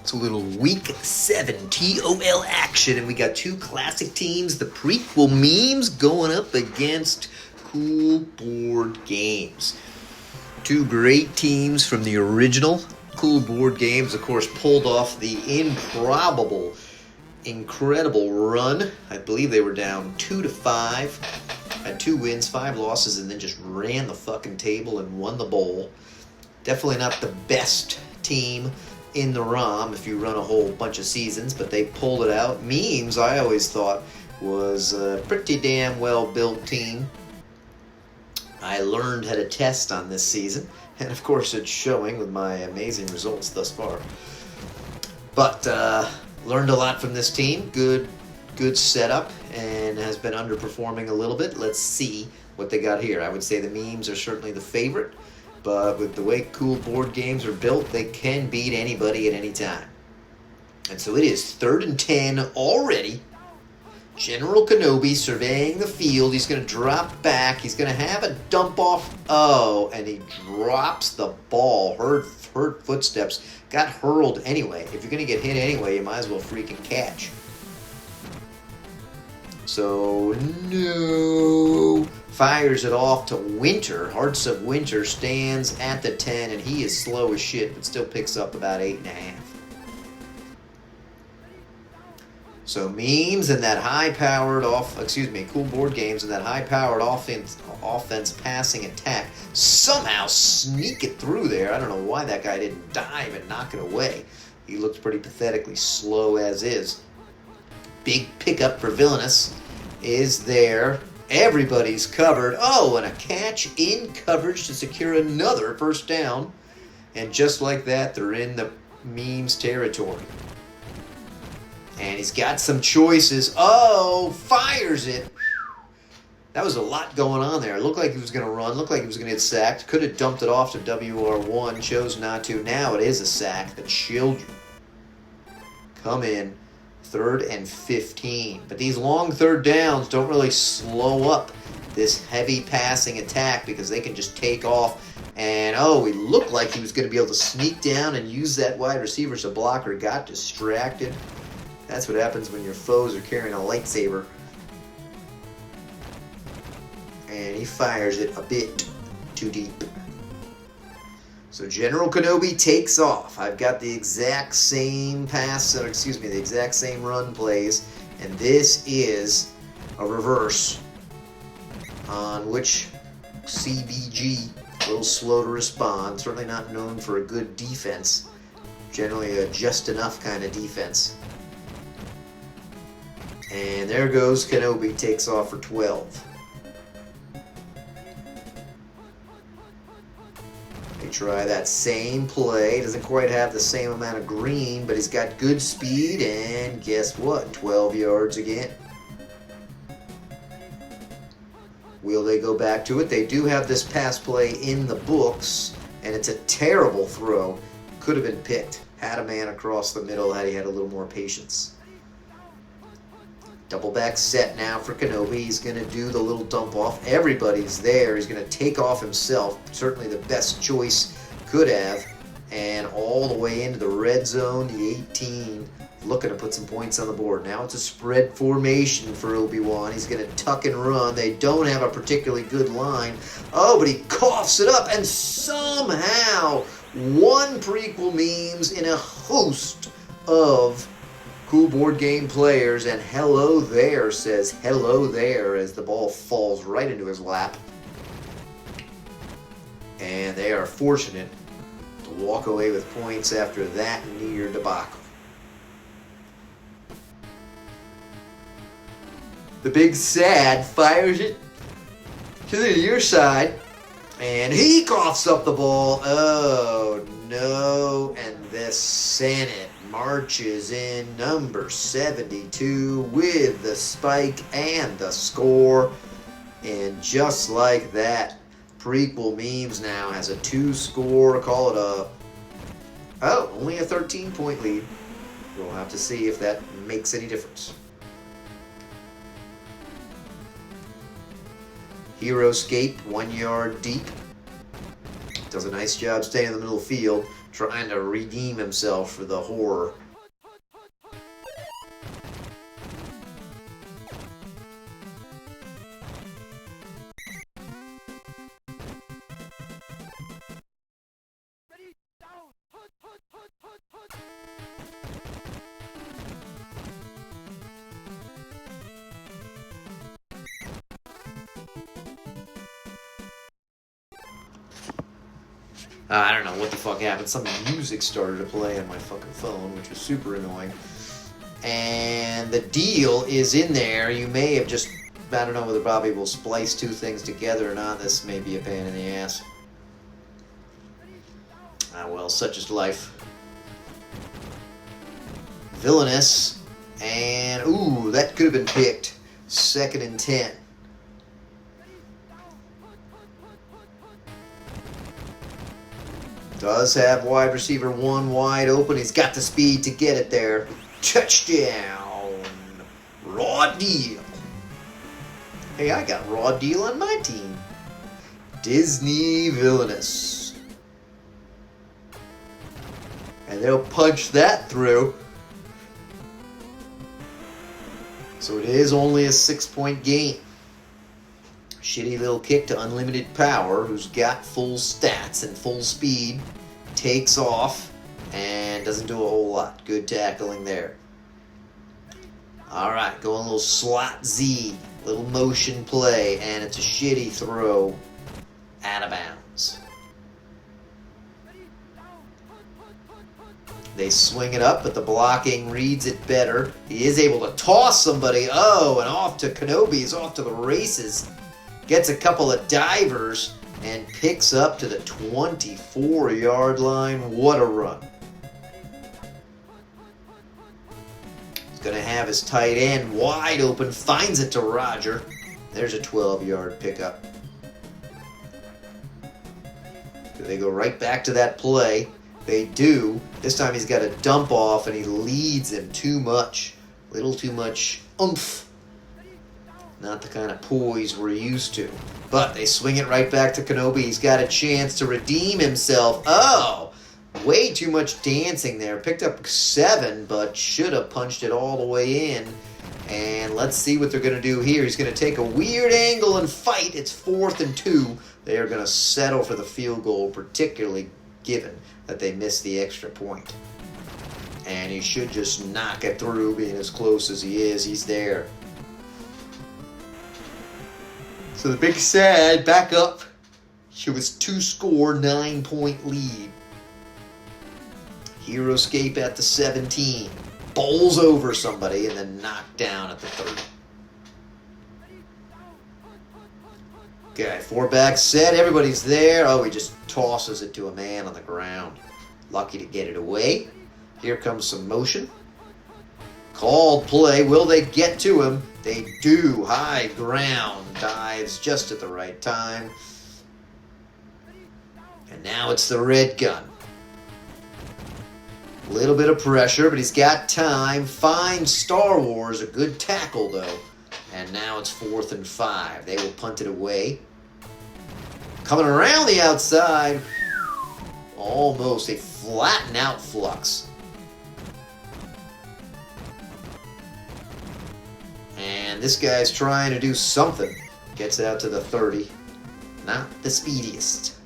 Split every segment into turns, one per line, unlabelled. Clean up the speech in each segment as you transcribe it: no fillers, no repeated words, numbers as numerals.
It's a little Week 7 TOL action, and we got two classic teams, the prequel memes going up against Cool Board Games. Two great teams from the original Cool Board Games, of course, pulled off the improbable, incredible run. I believe they were down 2-5, had 2 wins, 5 losses, and then just ran the fucking table and won the bowl. Definitely not the best team in the ROM if you run a whole bunch of seasons, but they pulled it out. Memes, I always thought, was a pretty damn well-built team. I learned how to test on this season, and of course it's showing with my amazing results thus far. But learned a lot from this team. Good setup, and has been underperforming a little bit. Let's see what they got here. I would say the memes are certainly the favorite, but with the way Cool Board Games are built, they can beat anybody at any time. And so it is 3rd and 10 already. General Kenobi surveying the field. He's going to drop back. He's going to have a dump off. Oh, and he drops the ball. Heard footsteps. Got hurled anyway. If you're going to get hit anyway, you might as well freaking catch. So, no. Fires it off to Winter. Hearts of Winter stands at the 10, and he is slow as shit, but still picks up about 8.5. So memes and that high-powered Cool Board Games and that high-powered offense passing attack somehow sneak it through there. I don't know why that guy didn't dive and knock it away. He looks pretty pathetically slow as is. Big pickup for Villainous is there. Everybody's covered. Oh, and a catch in coverage to secure another first down. And just like that, they're in the memes territory. And he's got some choices. Oh, fires it. That was a lot going on there. It looked like he was going to run. Looked like he was going to get sacked. Could have dumped it off to WR1. Chose not to. Now it is a sack. The children come in. 3rd and 15. But these long third downs don't really slow up this heavy passing attack because they can just take off. And, oh, he looked like he was going to be able to sneak down and use that wide receiver as a blocker. Got distracted. That's what happens when your foes are carrying a lightsaber. And he fires it a bit too deep. So General Kenobi takes off. I've got the exact same the exact same run plays, and this is a reverse on which CBG a little slow to respond. Certainly not known for a good defense. Generally a just enough kind of defense. And there goes Kenobi, takes off for 12. Try that same play. Doesn't quite have the same amount of green, but he's got good speed, and guess what? 12 yards again. Will they go back to it? They do have this pass play in the books, and it's a terrible throw. Could have been picked. Had a man across the middle had he had a little more patience. Double back set now for Kenobi. He's going to do the little dump off. Everybody's there. He's going to take off himself. Certainly the best choice could have. And all the way into the red zone, the 18. Looking to put some points on the board. Now it's a spread formation for Obi-Wan. He's going to tuck and run. They don't have a particularly good line. Oh, but he coughs it up. And somehow, one prequel memes in a host of Cool Board Game players, and hello there says hello there as the ball falls right into his lap. And they are fortunate to walk away with points after that near debacle. The Big Sad fires it to the near side, and he coughs up the ball. Oh no, and the Senate marches in, number 72 with the spike and the score. And just like that, prequel memes now has a 2-score, call it only a 13-point lead. We'll have to see if that makes any difference. Hero escape, 1 yard deep. Does a nice job staying in the middle of the field. trying to redeem himself for the horror. I don't know what the fuck happened. Some music started to play on my fucking phone, which was super annoying. And the deal is in there. You may have just... I don't know whether Bobby will splice two things together or not. This may be a pain in the ass. Ah, well, such is life. Villainous. And, ooh, that could have been picked. 2nd and 10. Does have wide receiver 1 wide open. He's got the speed to get it there. Touchdown. Raw deal. Hey, I got raw deal on my team. Disney Villainous. And they'll punch that through. So it is only a 6-point game. Shitty little kick to unlimited power, who's got full stats and full speed, takes off, and doesn't do a whole lot. Good tackling there. Alright, going a little slot Z, little motion play, and it's a shitty throw out of bounds. They swing it up, but the blocking reads it better. He is able to toss somebody. Oh, and off to Kenobi. He's off to the races. Gets a couple of divers and picks up to the 24-yard line. What a run. He's going to have his tight end wide open. Finds it to Roger. There's a 12-yard pickup. They go right back to that play. They do. This time he's got a dump off and he leads him too much. Little too much oomph. Not the kind of poise we're used to. But they swing it right back to Kenobi. He's got a chance to redeem himself. Oh! Way too much dancing there. Picked up 7, but should have punched it all the way in. And let's see what they're going to do here. He's going to take a weird angle and fight. It's 4th and 2. They are going to settle for the field goal, particularly given that they missed the extra point. And he should just knock it through, being as close as he is. He's there. So the Big Sad back up to his 2-score, 9-point lead. Hero escape at the 17. Bowls over somebody and then knocked down at the 30. Okay, 4-back set. Everybody's there. Oh, he just tosses it to a man on the ground. Lucky to get it away. Here comes some motion. Called play. Will they get to him? They do. High ground. Dives just at the right time. And now it's the red gun. A little bit of pressure, but he's got time. Finds Star Wars. A good tackle, though. And now it's 4th and 5. They will punt it away. Coming around the outside. Almost a flatten out flux. And this guy's trying to do something. Gets out to the 30. Not the speediest.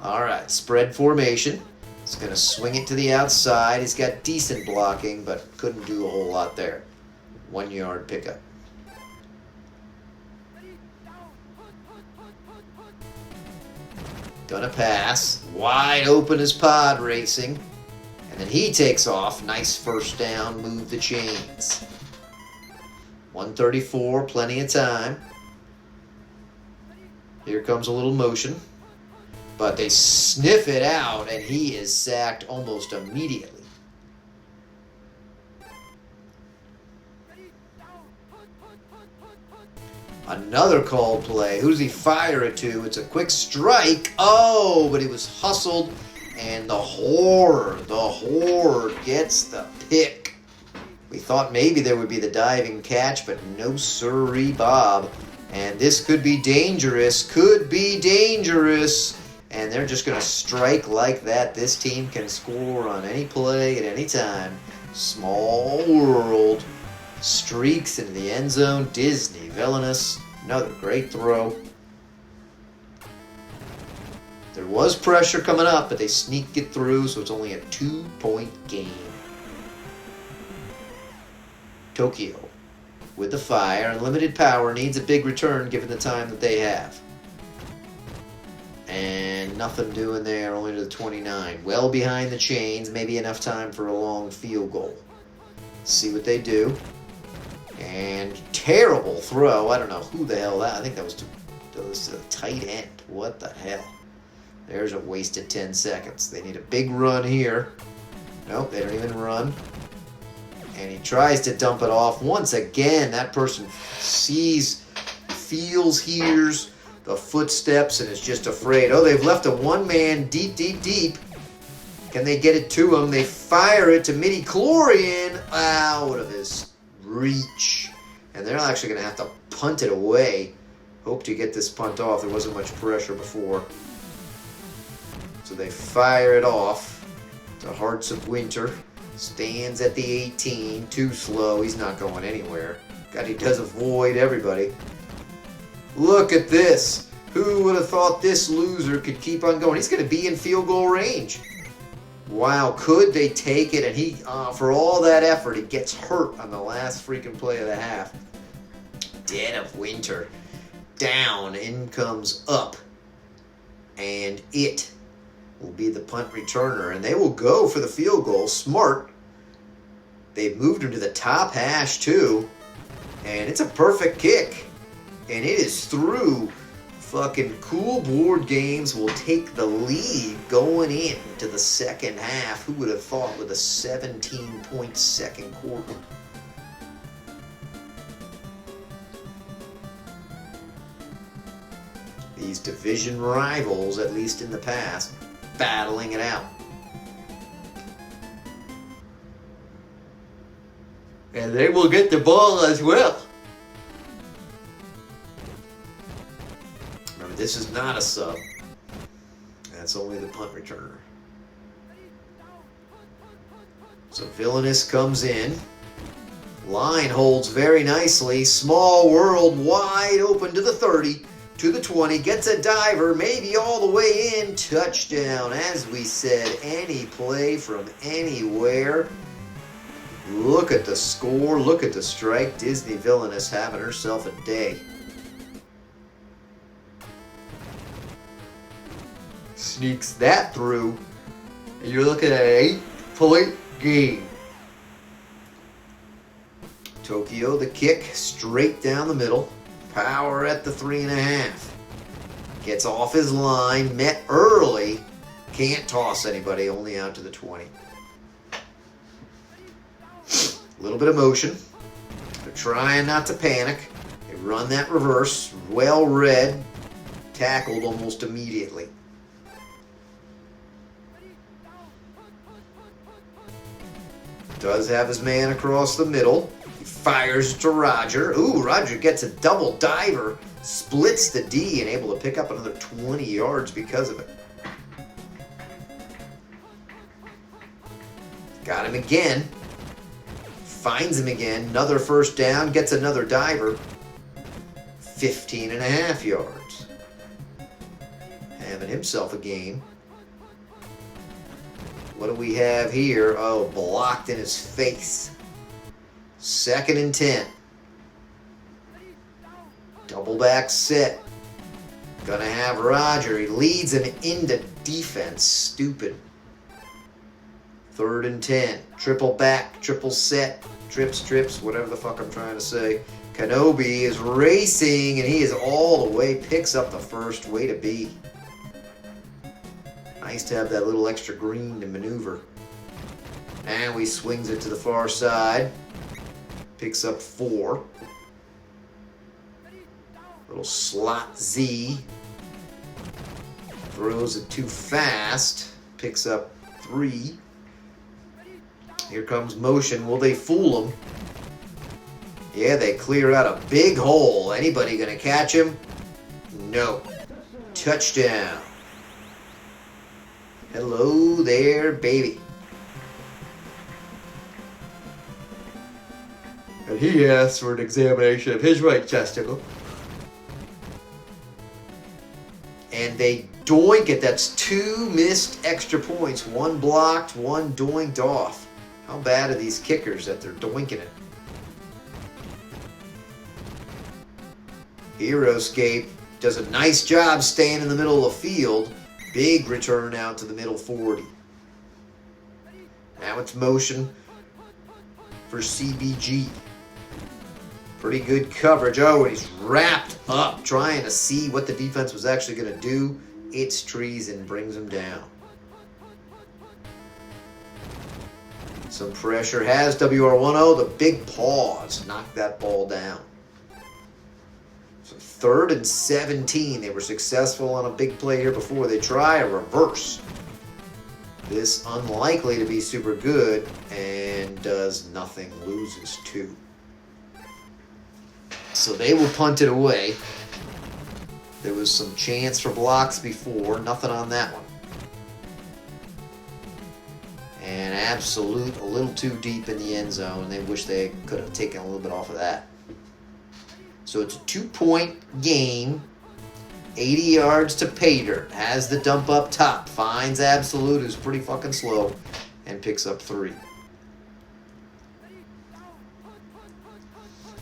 Alright, spread formation. He's going to swing it to the outside. He's got decent blocking, but couldn't do a whole lot there. 1-yard pickup. Gonna pass. Wide open as pod racing. And then he takes off. Nice first down. Move the chains. 134. Plenty of time. Here comes a little motion. But they sniff it out, and he is sacked almost immediately. Another called play. Who does he fire it to? It's a quick strike. Oh, but he was hustled, and the Horde gets the pick. We thought maybe there would be the diving catch, but no sirree, Bob. And this could be dangerous. And they're just going to strike like that. This team can score on any play at any time. Small world. Streaks into the end zone. Disney, villainous. Another great throw. There was pressure coming up, but they sneak it through, so it's only a 2-point game. Tokyo, with the fire, unlimited power, needs a big return given the time that they have. And nothing doing there, only to the 29. Well behind the chains, maybe enough time for a long field goal. See what they do. And terrible throw. I don't know who the hell that. I think that was a tight end. What the hell? There's a wasted 10 seconds. They need a big run here. Nope, they don't even run. And he tries to dump it off. Once again, that person sees, feels, hears the footsteps and is just afraid. Oh, they've left a one-man deep, deep, deep. Can they get it to him? They fire it to midi-chlorian out of his reach. And they're actually going to have to punt it away. Hope to get this punt off. There wasn't much pressure before. So they fire it off to Hearts of Winter. Stands at the 18. Too slow. He's not going anywhere. God, he does avoid everybody. Look at this. Who would have thought this loser could keep on going? He's going to be in field goal range. Wow, could they take it? And he, for all that effort, he gets hurt on the last freaking play of the half. Dead of Winter. Down. In comes up. And it will be the punt returner. And they will go for the field goal. Smart. They've moved him to the top hash, too. And it's a perfect kick. And it is through. Fucking Cool Board Games will take the lead going into the second half. Who would have thought with a 17-point second quarter? These division rivals, at least in the past, battling it out. And they will get the ball as well. Remember, this is not a sub. That's only the punt returner. So Villainous comes in. Line holds very nicely. Small world, wide open to the 30. To the 20, gets a diver, maybe all the way in. Touchdown. As we said, any play from anywhere. Look at the score. Look at the strike. Disney Villainous having herself a day. Sneaks that through. And you're looking at an 8-point game. Tokyo, the kick, straight down the middle. Power at the 3.5. Gets off his line, met early. Can't toss anybody, only out to the 20. A little bit of motion. They're trying not to panic. They run that reverse. Well read. Tackled almost immediately. Does have his man across the middle. Fires to Roger. Ooh, Roger gets a double diver. Splits the D and able to pick up another 20 yards because of it. Got him again. Finds him again. Another first down. Gets another diver. 15.5 yards. Having himself a game. What do we have here? Oh, blocked in his face. 2nd and 10. Double back set. Gonna have Roger. He leads him into defense. Stupid. 3rd and 10. Triple back, triple set. Trips, whatever the fuck I'm trying to say. Kenobi is racing, and he is all the way. Picks up the first. Way to be. Nice to have that little extra green to maneuver. And he swings it to the far side. Picks up 4. Little slot Z. Throws it too fast. Picks up 3. Here comes motion. Will they fool him? Yeah, they clear out a big hole. Anybody gonna catch him? No. Touchdown. Hello there, baby. And he asks for an examination of his right testicle. And they doink it. That's 2 missed extra points. 1 blocked, 1 doinked off. How bad are these kickers that they're doinking it? Heroescape does a nice job staying in the middle of the field. Big return out to the middle 40. Now it's motion for CBG. Pretty good coverage. Oh, and he's wrapped up trying to see what the defense was actually going to do. It's treason, brings him down. Some pressure has WR10. The big pause knocked that ball down. So 3rd and 17. They were successful on a big play here before. They try a reverse. This unlikely to be super good and does nothing. Loses 2. So they will punt it away. There was some chance for blocks before. Nothing on that one. And absolute a little too deep in the end zone. They wish they could have taken a little bit off of that. So it's a 2-point game. 80 yards to Pater. Has the dump up top. Finds Absolute, who's pretty fucking slow. And picks up 3.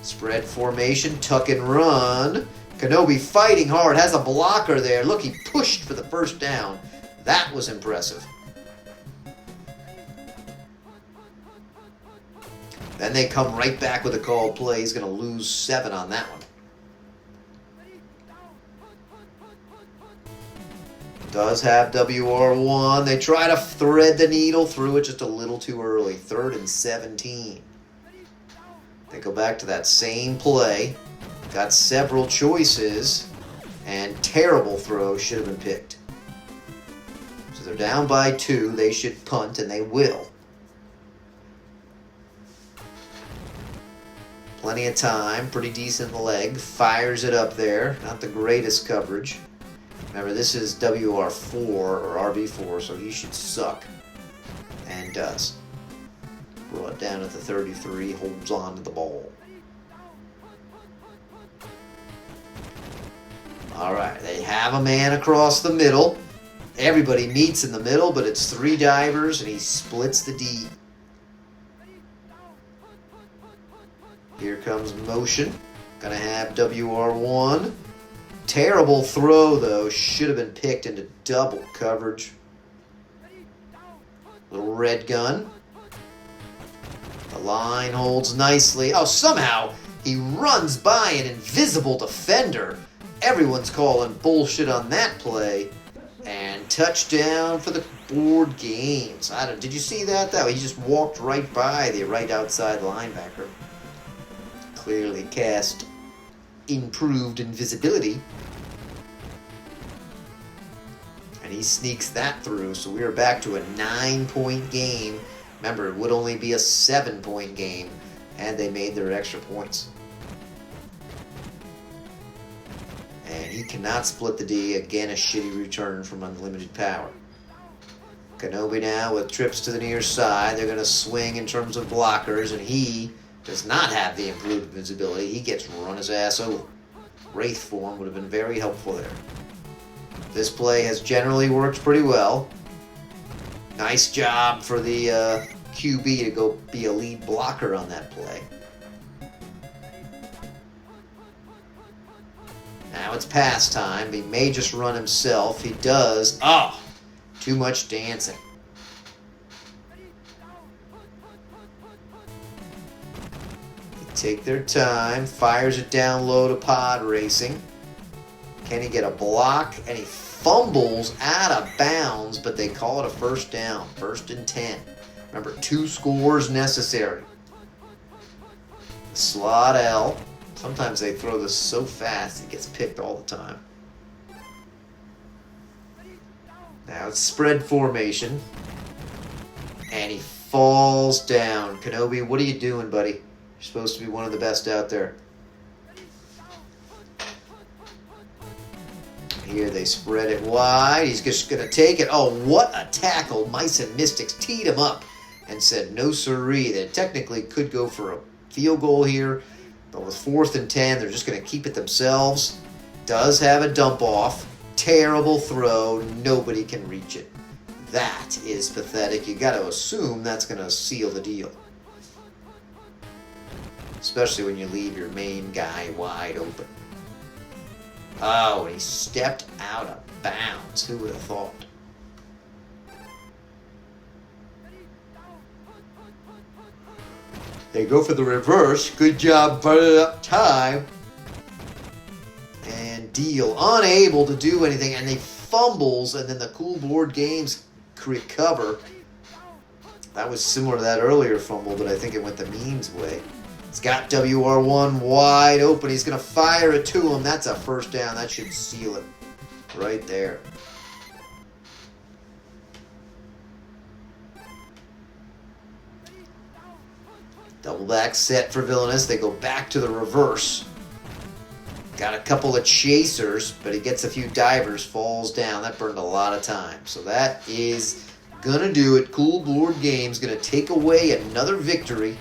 Spread formation, tuck and run. Kenobi fighting hard, has a blocker there. Look, he pushed for the first down. That was impressive. Then they come right back with a called play. He's going to lose 7 on that one. Does have WR1. They try to thread the needle through it just a little too early. 3rd and 17. They go back to that same play. Got several choices. And terrible throw should have been picked. So they're down by 2. They should punt, and they will. Plenty of time. Pretty decent leg. Fires it up there. Not the greatest coverage. Remember, this is WR4 or RB4, so he should suck. And does. Brought down at the 33, holds on to the ball. All right, they have a man across the middle. Everybody meets in the middle, but it's 3 divers, and he splits the D. Here comes motion. Gonna have WR1. Terrible throw, though. Should have been picked into double coverage. Little red gun. The line holds nicely. Oh, somehow he runs by an invisible defender. Everyone's calling bullshit on that play. And touchdown for the board games. Did you see that? He just walked right by the right outside linebacker. Clearly cast improved invisibility. And he sneaks that through. So we are back to a 9-point game. Remember, it would only be a 7-point game, and they made their extra points. And he cannot split the D. Again, a shitty return from unlimited power. Kenobi now with trips to the near side. They're going to swing in terms of blockers, and he does not have the improved visibility. He gets run his ass over. Wraith form would have been very helpful there. This play has generally worked pretty well. Nice job for the QB to go be a lead blocker on that play. Now it's pass time. He may just run himself. He does. Oh, too much dancing. They take their time. Fires it down low to pod racing. Can he get a block? And he fumbles out of bounds, but they call it a first down. 1st and 10. Remember, 2 scores necessary. Slot L. Sometimes they throw this so fast it gets picked all the time. Now it's spread formation. And he falls down. Kenobi, what are you doing, buddy? You're supposed to be one of the best out there. Here they spread it wide. He's just going to take it. Oh, what a tackle. Mice and Mystics teed him up and said no siree. They technically could go for a field goal here, but with 4th and 10, they're just going to keep it themselves. Does have a dump off. Terrible throw. Nobody can reach it. That is pathetic. You got to assume that's going to seal the deal. Especially when you leave your main guy wide open. Oh, and he stepped out of bounds. Who would have thought? They go for the reverse. Good job, burning up time. And Deal unable to do anything, and they fumbles, and then the Cool Board Games recover. That was similar to that earlier fumble, but I think it went the meme's way. It's got WR1 wide open. He's going to fire it to him. That's a first down. That should seal it right there. Double back set for Villainous. They go back to the reverse. Got a couple of chasers, but he gets a few divers, falls down. That burned a lot of time. So that is going to do it. Cool Board Games going to take away another victory,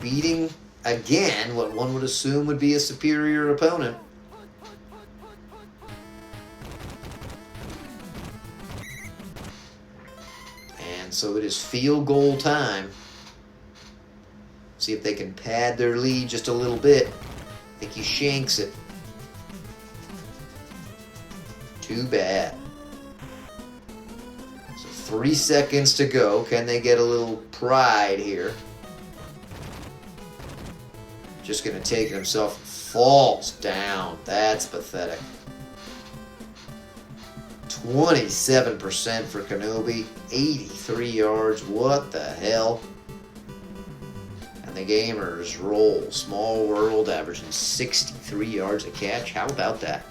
beating, again, what one would assume would be a superior opponent. And so it is field goal time. See if they can pad their lead just a little bit. I think he shanks it. Too bad. So 3 seconds to go. Can they get a little pride here? Just going to take it himself. Falls down. That's pathetic. 27% for Kenobi. 83 yards. What the hell? And the Gamers roll. Small World averaging 63 yards a catch. How about that?